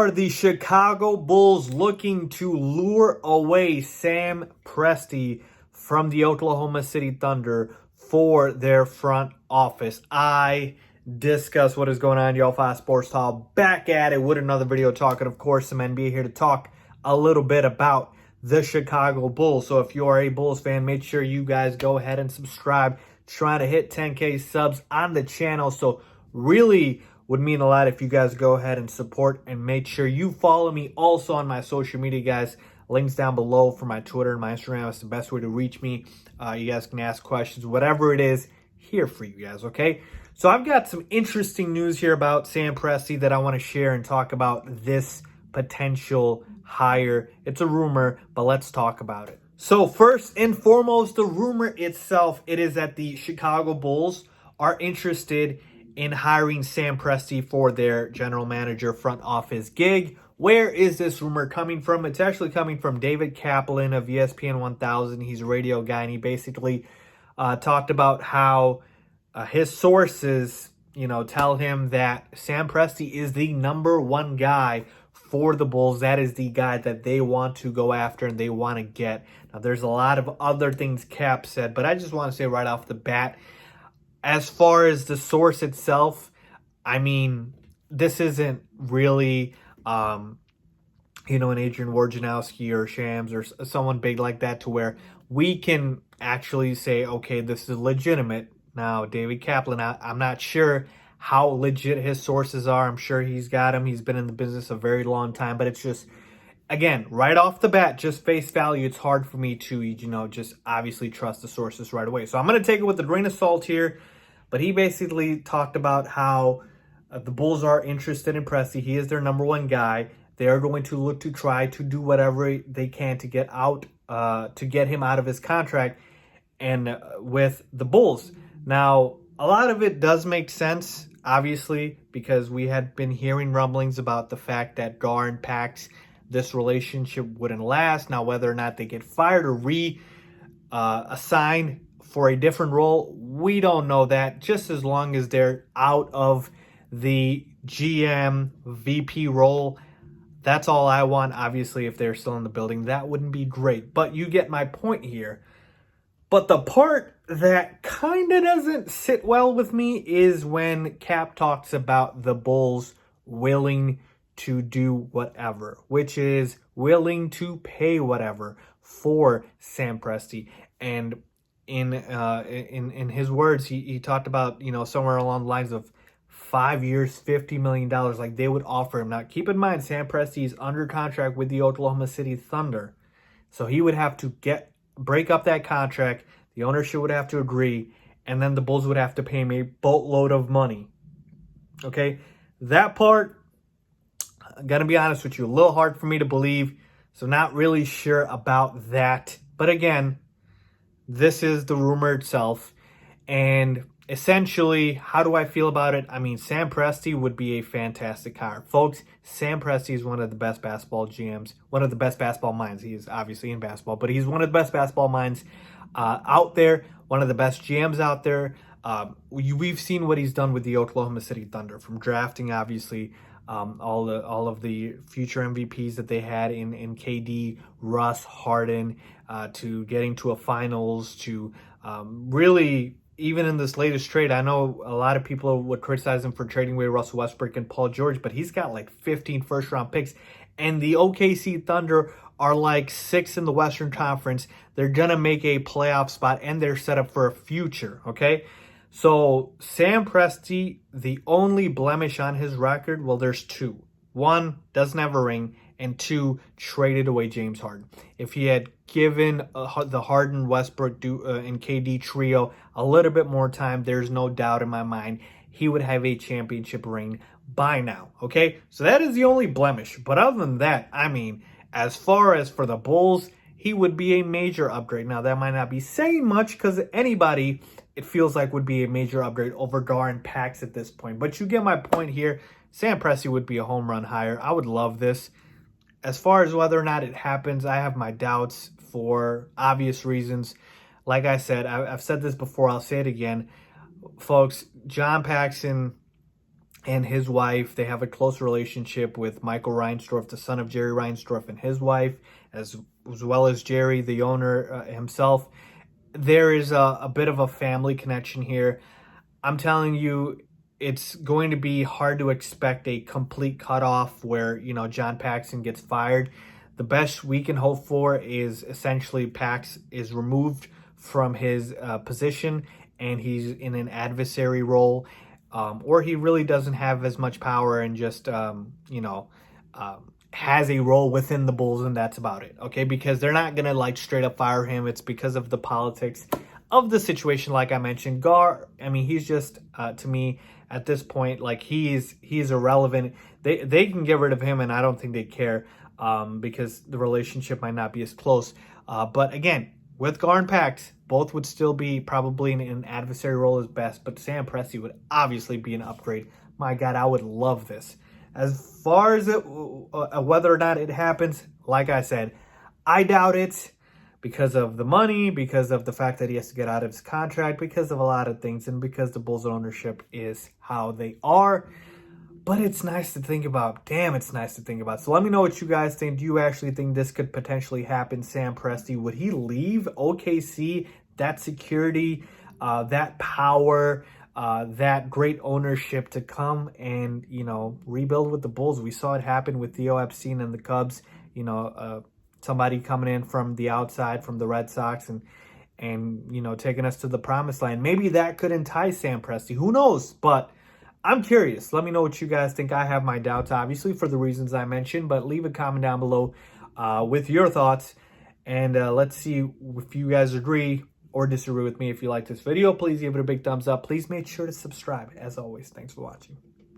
are the Chicago Bulls looking to lure away Sam Presti from the Oklahoma City Thunder for their front office? I discuss what is going on, y'all. 5 Sports Talk back at it with another video talking, of course, some NBA here to talk a little bit about the Chicago Bulls. So if you are a Bulls fan, make sure you guys go ahead and subscribe. Trying to hit 10K subs on the channel. So really would mean a lot if you guys go ahead and support, and make sure you follow me also on my social media, guys. Links down below for my Twitter and my Instagram. It's the best way to reach me. You guys can ask questions, whatever it is, here for you guys, okay? So I've got some interesting news here about Sam Presti that I want to share and talk about this potential hire. It's a rumor, but let's talk about it. So first and foremost, the rumor itself, it is that the Chicago Bulls are interested in hiring Sam Presti for their general manager front office gig. Where is this rumor coming from? It's actually coming from David Kaplan of ESPN 1000. He's a radio guy, and he basically talked about how his sources, tell him that Sam Presti is the #1 guy for the Bulls. That is the guy that they want to go after and they want to get. Now, there's a lot of other things Cap said, but I just want to say right off the bat, as far as the source itself, I mean, this isn't really, an Adrian Wojnarowski or Shams or someone big like that to where we can actually say, okay, this is legitimate. Now, David Kaplan, I'm not sure how legit his sources are. I'm sure he's got them. He's been in the business a very long time, but it's just, again, right off the bat, just face value, it's hard for me to, just obviously trust the sources right away. So I'm going to take it with a grain of salt here. But he basically talked about how the Bulls are interested in Presti. He is their #1 guy. They are going to look to try to do whatever they can to get him out of his contract and with the Bulls. Now, a lot of it does make sense, obviously, because we had been hearing rumblings about the fact that Gar and Pax, this relationship wouldn't last. Now, whether or not they get fired or reassigned for a different role, we don't know that. Just as long as they're out of the GM VP role, that's all I want. Obviously, if they're still in the building, that wouldn't be great. But you get my point here. But the part that kind of doesn't sit well with me is when Cap talks about the Bulls willing to do whatever, which is willing to pay whatever for Sam Presti. And in his words, he talked about, somewhere along the lines of 5 years, $50 million, like they would offer him. Now, keep in mind, Sam Presti is under contract with the Oklahoma City Thunder. So he would have to break up that contract. The ownership would have to agree, and then the Bulls would have to pay him a boatload of money. Okay? That part, I'm going to be honest with you, a little hard for me to believe. So not really sure about that. But again, this is the rumor itself. And essentially, how do I feel about it? I mean, Sam Presti would be a fantastic hire. Folks, Sam Presti is one of the best basketball GMs, one of the best basketball minds. He is obviously in basketball, but he's one of the best basketball minds out there, one of the best GMs out there. We've seen what he's done with the Oklahoma City Thunder, from drafting, obviously, all of the future MVPs that they had in KD, Russ, Harden, to getting to a finals, to really, even in this latest trade, I know a lot of people would criticize him for trading away Russell Westbrook and Paul George, but he's got like 15 first-round picks, and the OKC Thunder are like 6th in the Western Conference. They're going to make a playoff spot, and they're set up for a future, okay? So Sam Presti, the only blemish on his record, well, there's 2. 1, doesn't have a ring, and 2, traded away James Harden. If he had given the Harden, Westbrook, and KD trio a little bit more time, there's no doubt in my mind he would have a championship ring by now, okay? So that is the only blemish. But other than that, I mean, as far as for the Bulls, he would be a major upgrade. Now, that might not be saying much because anybody, it feels like, would be a major upgrade over Gar and Pax at this point. But you get my point here. Sam Presti would be a home run hire. I would love this. As far as whether or not it happens, I have my doubts for obvious reasons. Like I said, I've said this before, I'll say it again. Folks, John Paxson, and his wife. They have a close relationship with Michael Reinsdorf, the son of Jerry Reinsdorf, and his wife, as well as Jerry, the owner himself. There is a bit of a family connection here. I'm telling you, it's going to be hard to expect a complete cutoff where, John Paxson gets fired. The best we can hope for is essentially Pax is removed from his position and he's in an adversary role, or he really doesn't have as much power and just, has a role within the Bulls, and that's about it. Okay, because they're not gonna like straight up fire him. It's because of the politics of the situation, like I mentioned. Gar, I mean, he's just to me at this point, like he's irrelevant. They can get rid of him, and I don't think they care, because the relationship might not be as close. But again, with Gar and Pax, both would still be probably in an adversary role as best, but Sam Presti would obviously be an upgrade. My God, I would love this. As far as whether or not it happens, like I said, I doubt it because of the money, because of the fact that he has to get out of his contract, because of a lot of things, and because the Bulls' ownership is how they are. But it's nice to think about. Damn, it's nice to think about. So let me know what you guys think. Do you actually think this could potentially happen? Sam Presti, would he leave OKC? That security, that power, that great ownership to come and, rebuild with the Bulls. We saw it happen with Theo Epstein and the Cubs, somebody coming in from the outside, from the Red Sox and taking us to the promised land. Maybe that could entice Sam Presti. Who knows? But I'm curious. Let me know what you guys think. I have my doubts, obviously, for the reasons I mentioned, but leave a comment down below with your thoughts. And let's see if you guys agree or disagree with me. If you like this video, please give it a big thumbs up. Please make sure to subscribe. As always, thanks for watching.